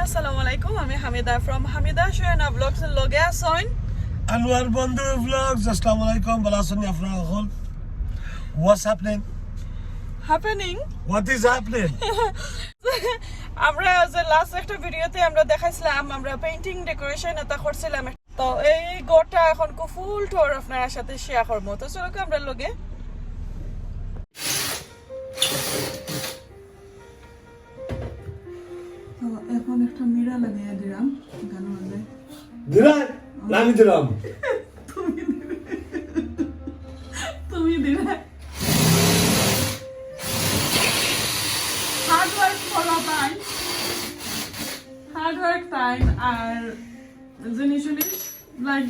Assalamualaikum. I'm Hamida from hamidashuhenavlogs logge asoin. Anwar Bondu vlogs. Assalamualaikum. Balasuni afrahol. What's happening? Happening? What is happening? আমরা যে last একটা ভিডিওতে আমরা দেখাইছিলাম আমরা পেইন্টিং ডেকোরেশন এটা করছিলাম তো এই গোটা এখন কো ফুল টুর আপনার সাথে শেয়ার করব তো চলো আমরা লগে তো এখন একটা মিরা লাগিয়ে দিলাম গান বাজে দিরাই আমি দিলাম তুমি দিলে hard work follow time hard work time আর জিনিস লাইক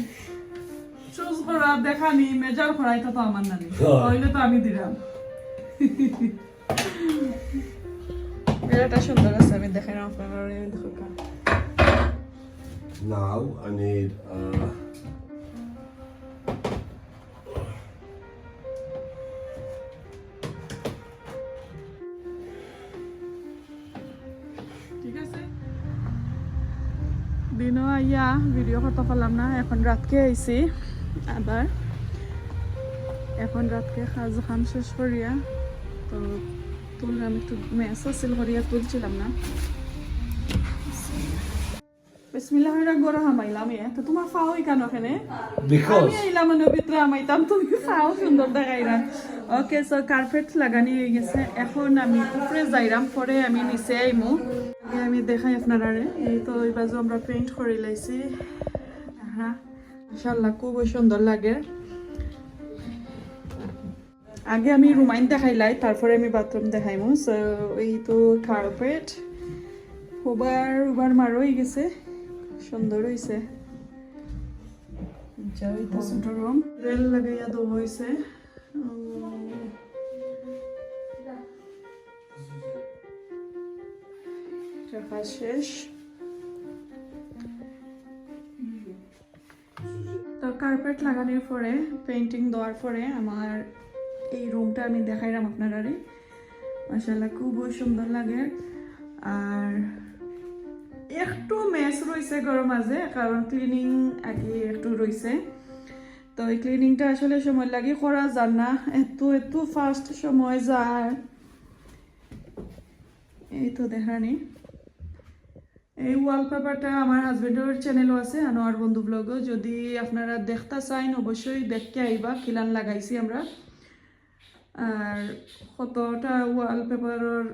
চুজ করা দেখানি মেজার করা এটা তো আমার নানি তাহলে তো আমি দিলাম এটা সুন্দর আছে আমি দেখাই না আপনারা দেখো Now I need ঠিক আছে দিনও আইয়া ভিডিও করতে পারলাম না এখন রাতকে আইছি আবার এখন রাতকে খাজ খান শেষ করিয়া তো তুললাম একটু মেসা সিল করিয়া তুলছিলাম না বিসমিল্লাহ গরো হামাইলাম তো তোমার ফাও কেন ওখানে আমি আইলাম মানে ভিতরে হামাইতাম তুমি ফাও সুন্দর দেখাইরা ওকে সো কার্পেট লাগানি হয়ে গেছে এখন আমি উপরে যাইরাম পরে আমি নিচে আইমু আমি দেখাই আপনারা এই তো এই বাজু আমরা পেইন্ট করে লাইছি হ্যাঁ মাশাআল্লাহ খুব সুন্দর লাগে আগে আমি রুমাইন দেখাইলাই তারপরে আমি বাথরুম দেখাইমু সো এই তো কার্পেট ওবার মারো হয়ে গেছে সুন্দর হয়েছে ছোট রুম রেল লাগাইয়া দেওয়া হয়েছে শেষ তো কার্পেট লাগানোর পরে পেইন্টিং দেওয়ার পরে আমার এই রুমটা আমি দেখাইলাম আপনারা মাশাআল্লাহ খুব সুন্দর লাগে আর একটু মেস রয়েছে ঘরের মাঝে কারণ ক্লিনিং আগে একটু রয়েছে তো এই ক্লিনিংটা আসলে সময় লাগে করা যায় না একটু ফাস্ট সময় যায় এই তো দেখানি এই ওয়ালপেপারটা আমার হাজবেন্ডের চ্যানেলও আছে আনোয়ার বন্ধু ব্লগও যদি আপনারা দেখতে চাইন অবশ্যই দেখতে আইবা খিলান লাগাইছি আমরা আর কতটা ওয়ালপেপারের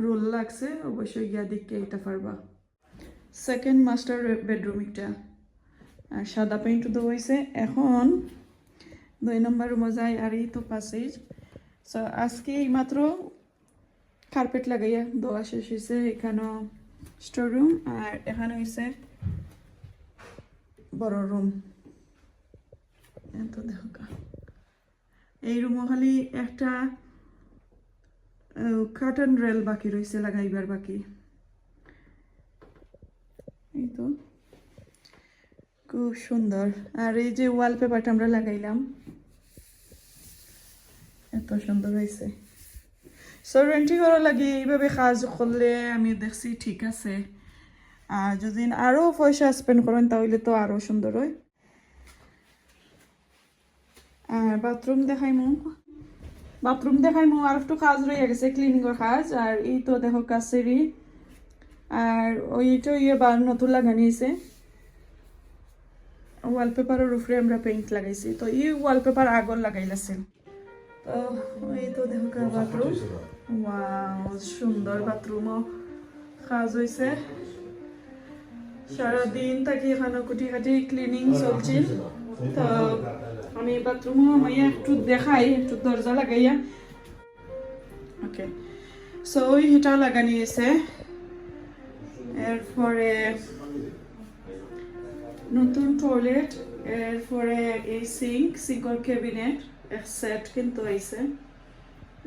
রোল লাগছে অবশ্যই গিয়া দেখতে আইতে পারবা সেকেন্ড মাস্টার বেডরুম একটা আর সাদা পেইন্ট দেওয়া হয়েছে এখন 2 নম্বর রুমে যাই আর এই তো প্যাসেজ সো আজকে এইমাত্র কার্পেট লাগাইয়া দেওয়া শেষ হয়েছে এখানে স্টোর রুম আর এখানে হয়েছে বড় রুম এত দেখো এই রুমও খালি একটা কার্টন রেল বাকি রয়েছে লাগাইবার বাকি এই তো খুব সুন্দর আর এই যে ওয়ালপেপারটা আমরা লাগাইলাম এত সুন্দর হয়েছে সো রেন্টি করা লাগে এইভাবে কাজ করলে আমি দেখছি ঠিক আছে আর যদি আরও পয়সা স্পেন্ড করেন তাহলে তো আরও সুন্দর হয় আর বাথরুম দেখাইমু আর একটু কাজ রয়ে গেছে ক্লিনিংয়ের কাজ আর এই তো দেখো কাছেরি আর ওইটা নতুন লাগানিয়েছে ওয়ালপেপারের উপরে আমরা পেইন্ট লাগাইছি তো এই ওয়ালপেপার আগর লাগাইলাছিল তো এই তো দেখো বাথরুম ওয়াও সুন্দর বাথরুমও কাজ হয়েছে সারাদিন তাকে এখানে কুটি কাটি ক্লিনিং চলছিল তো আমি বাথরুমও আমি একটু দেখাই একটু দরজা লাগাইয়া ওকে সো ওই হিটার লাগানিয়েছে এরপরে নতুন টয়লেট এরপরে এই সিঙ্কর ক্যাবিনেট এক সেট কিন্তু আইছে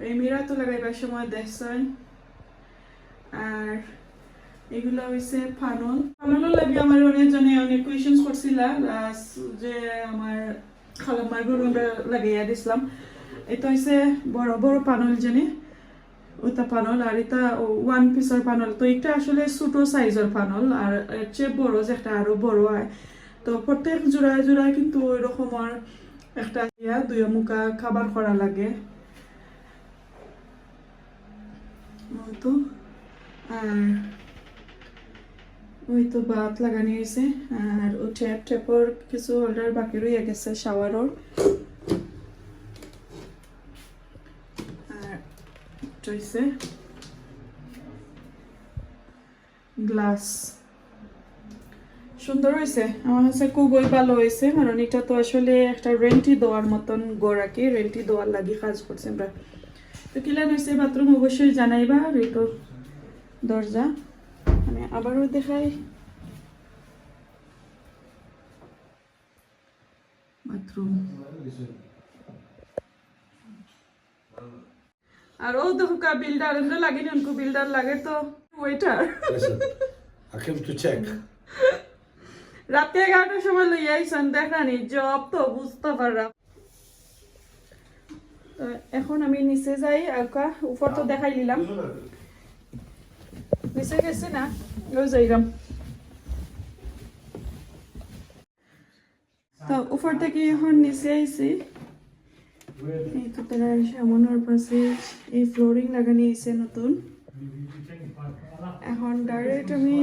এই মিরা তো লাগাইবার সময় দেখছেন আর এগুলো হয়েছে ফানল লাগে আমার অনেকজনে অনেক কোয়েশনস করছিল যে আমার খালাম্মার গরু আমরা লাগাইয়া দিছিলাম এটা হয়েছে বড় বড় পানল জানি ওইটা পানল আর এটা ওয়ান পিসের পানল তো এটা আসলে ছোটো সাইজের পানল আর এর চেয়ে বড় যে একটা আরো বড় হয় তো প্রত্যেক জোড়ায় জোড়ায় কিন্তু ওই রকমের একটা দুই মুখা খাবার করা লাগে তো আর ওই তো বাত লাগানি হয়েছে আর ও ট্যাপর কিছু অর্ডার বাকি রয়ে গেছে শাওয়ারর আর হইছে গ্লাস সুন্দর হয়েছে আমার কাছে খুবই ভালো হয়েছে কারণ এটা তো আসলে একটা রেন্টি দেওয়ার মতন গড় আর কি রেন্টি দেওয়ার লাগি কাজ করছে আমরা তো কিলান হয়েছে বাথরুম অবশ্যই জানাইবা আর এই তো দরজা আমি আবারও দেখাই বাথরুম আর ও দেখো কা বিল্ডার এমনি লাগে না উनको বিল্ডার লাগে তো waiter Listen, I came to check. রাতে 11টার সময় লই আইছেন দেখানি জব তো বুঝতে পারলাম এখন আমি নিচে যাই আকা উপর তো দেখাই নিলাম নিচে গেছে না ওই যাইলাম তো উপর থেকে এখন নিচে আইছি এই তো তারা সামনের পাশে এই ফ্লোরিং লাগানি আছে নতুন এখন ডাইরেক্ট আমি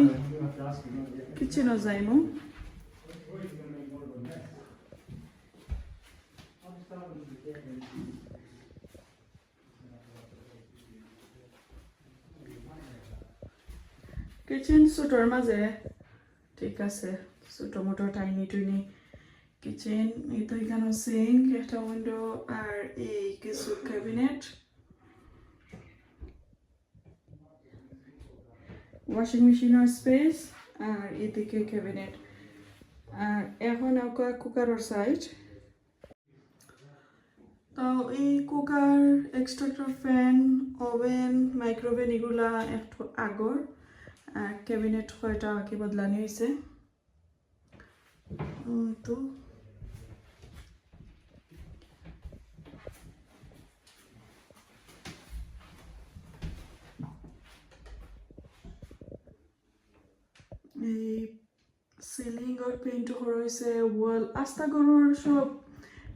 কিচেনে যাইমু কিচেন ছোটর মাঝে ঠিক আছে ছোট মোটো টাইনি টুইনি কিচেন এই তো এখানে সিঙ্ক একটা উইন্ডো আর এই কিছু ক্যাবিনেট ওয়াশিং মেশিনের স্পেস আর এদিকে ক্যাবিনেট আর এখন কুকারের সাইড তো এই cooker extractor fan oven micro oven এগুলা একটু আগর আর ক্যাবিনেট কয়টা কি বদলানি হয়েছে তো এই সিলিং আর পেইন্ট করা হয়েছে ওয়াল আস্তা গরুর সব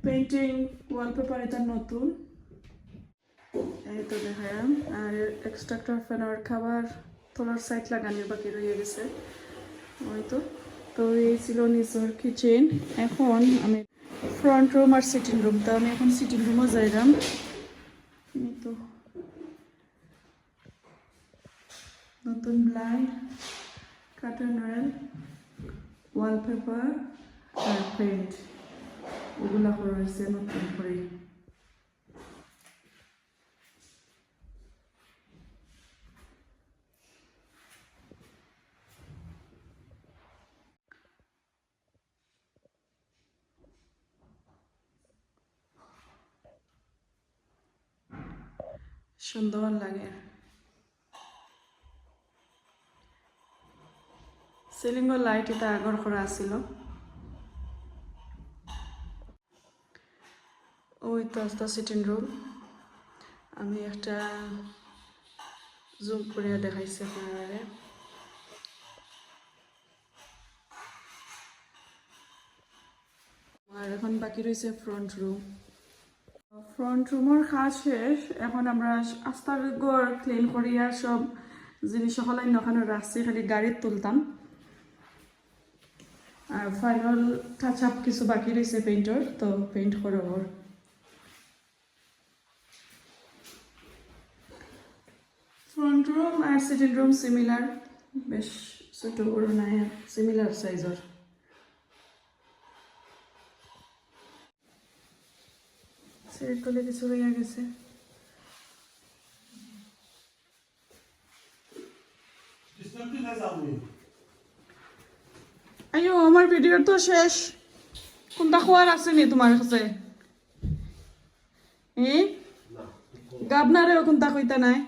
পেইন্টিং ওয়ালপেপার এটা নতুন এই তো দেখালাম আর এক্সট্রাক্টর ফ্যানের খাবার তোলার সাইড লাগানোর বাকি রয়ে গেছে ওই তো তো এই ছিল নিচের কিচেন এখন আমি ফ্রন্ট রুম আর সিটিং রুম তো আমি এখন সিটিং রুমও যাইলাম এই তো নতুন ব্লাইন্ড কার্টেন রেল ওয়ালপেপার আর পেইন্ট ওগুলা করা হয়েছে নতুন করে সুন্দর লাগে সিলিংয়ের লাইট এটা আগর করা আছিল ওই তো আস্তা সিটিং রুম আমি একটা জুম করে দেখাইছি আপনারা আর এখন বাকি রয়েছে ফ্রন্ট রুমের কাজ শেষ এখন আমরা আস্তার ঘর ক্লিন করিয়া সব জিনিস হলাই নখানো রাখছি খালি গাড়ির তুলতাম আর ফাইনাল টাচ আপ কিছু বাকি রয়েছে পেইন্টর তো পেইন্ট করে ওর ফ্রন্ট রুম আর সিটিং রুম সিমিলার বেশ ছোট বড় নাই সিমিলার সাইজের সেট করলে কিছু রয়ে গেছে আইও আমার ভিডিওর তো শেষ কোনটা খোয়ার আছে নি তোমার কাছে গাবনারে কোনটা কইতা নাই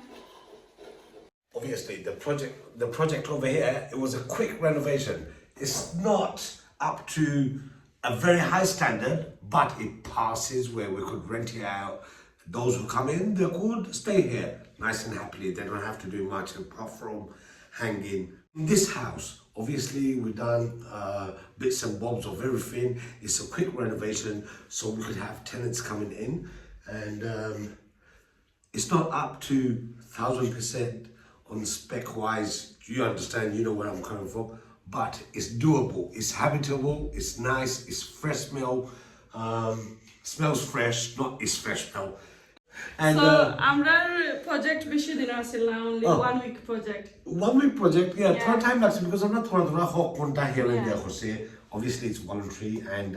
Obviously, the project over here, it was a quick renovation. It's not up to a very high standard, but it passes where we could rent it out. Those who come in, they could stay here. nice and happily. They don't have to do much apart from hanging. In this house, obviously we've done bits and bobs of everything. It's a quick renovation so we could have tenants coming in, and it's not up to 1000% on spec wise. You understand, you know where I'm coming from, but it's doable, it's habitable, it's nice, it's fresh smell, smells fresh, not it's fresh smell. And so আমরা project বেশি দিন আছিল না, only 1 week project. 1 week project, yeah. Third time that's because I'm not thora hot contact here and there, Jose. Obviously it's voluntary, and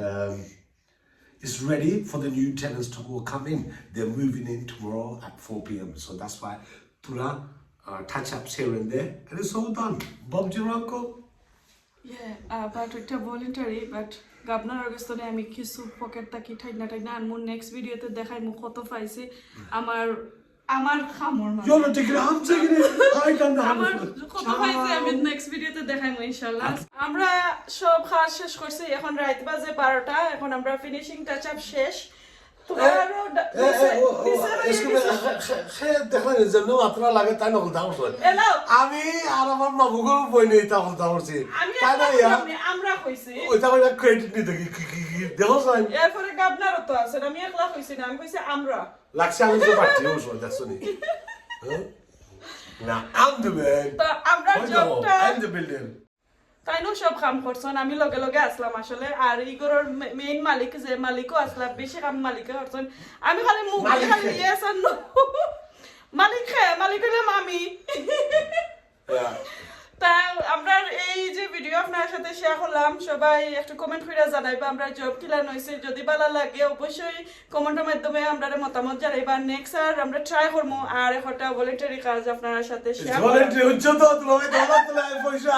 it's ready for the new tenants to come in. They're moving in tomorrow at 4 p.m. So that's why Tura touch-ups here and there, and it's all done. Bob, your uncle? Yeah, but it's voluntary, but Gabna Augustone আমি কিছু pocket তাকি ঠাইনা ঠাইনা আর মোর next ভিডিওতে দেখাই মু কত পাইছে আমার খামর মানে You're not taking it, I'm taking it. I don't know. আমার কত পাইছে আমি নেক্সট ভিডিওতে দেখাই মু ইনশাআল্লাহ। আমরা সব কাজ শেষ করছি, এখন রাত বাজে 12টা, এখন আমরা ফিনিশিং টাচ আপ শেষ। আমি আর আমার মামুগো বই নেই তখন তাহলে আমরা কইছি ওইটা কইরা ক্রেডিট নিতে কি দেখো সাইন এরপরে গাবনারও তো আছে, আমি একলা কইছি না, আমি কইছি আমরা লাগছে আমি তো পাচ্ছি ও শুন দেখছো নি না I'm the man তো আমরা জবটা I'm the builder তাইনো সব কাম করছন, আমি লগে লগে আসলাম আসলে। আর ইগোরর মেইন মালিক যে মালিকও আসলা, বেশি কাম মালিকও করছন, আমি খালি মুখ খালি ইয়েস আর নো মালিক হলাম আমি। তা আমরা এই যে ভিডিও আপনার সাথে শেয়ার করলাম, সবাই একটু কমেন্ট করে জানাইবা আমরা জব কিলান হয়েছে, যদি ভালো লাগে অবশ্যই কমেন্টের মাধ্যমে আমরা মতামত জানাইবা। নেক্সট আর আমরা ট্রাই করবো আর একটা ভলেন্টারি কাজ আপনার সাথে শেয়ার ভলেন্টারি হচ্ছে তো তোমাকে দাও তোলাই পয়সা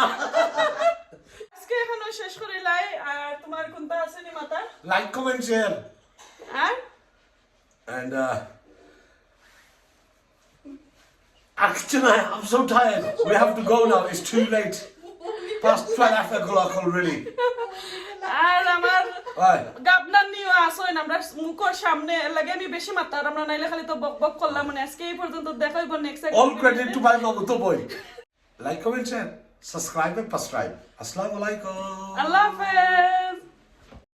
আজকে এখনো শেষ করে লাই। আর তোমার কোনটা আছে নি মাথা? Like comment share and actually I'm so tired, we have to go now, it's too late, past 12 o'clock already. আর আমার গাবনার নিও আসোই আমরা মুখের সামনে লাগে, আমি বেশি মাত্রা আমরা নাইলে খালি তো বক বক করলাম। মানে আজকে এই পর্যন্ত দেখাইব, next all credit to my mom to boy. Like, comment, share, subscribe and subscribe. Assalamu alaikum. আল্লাহ হাফেজ।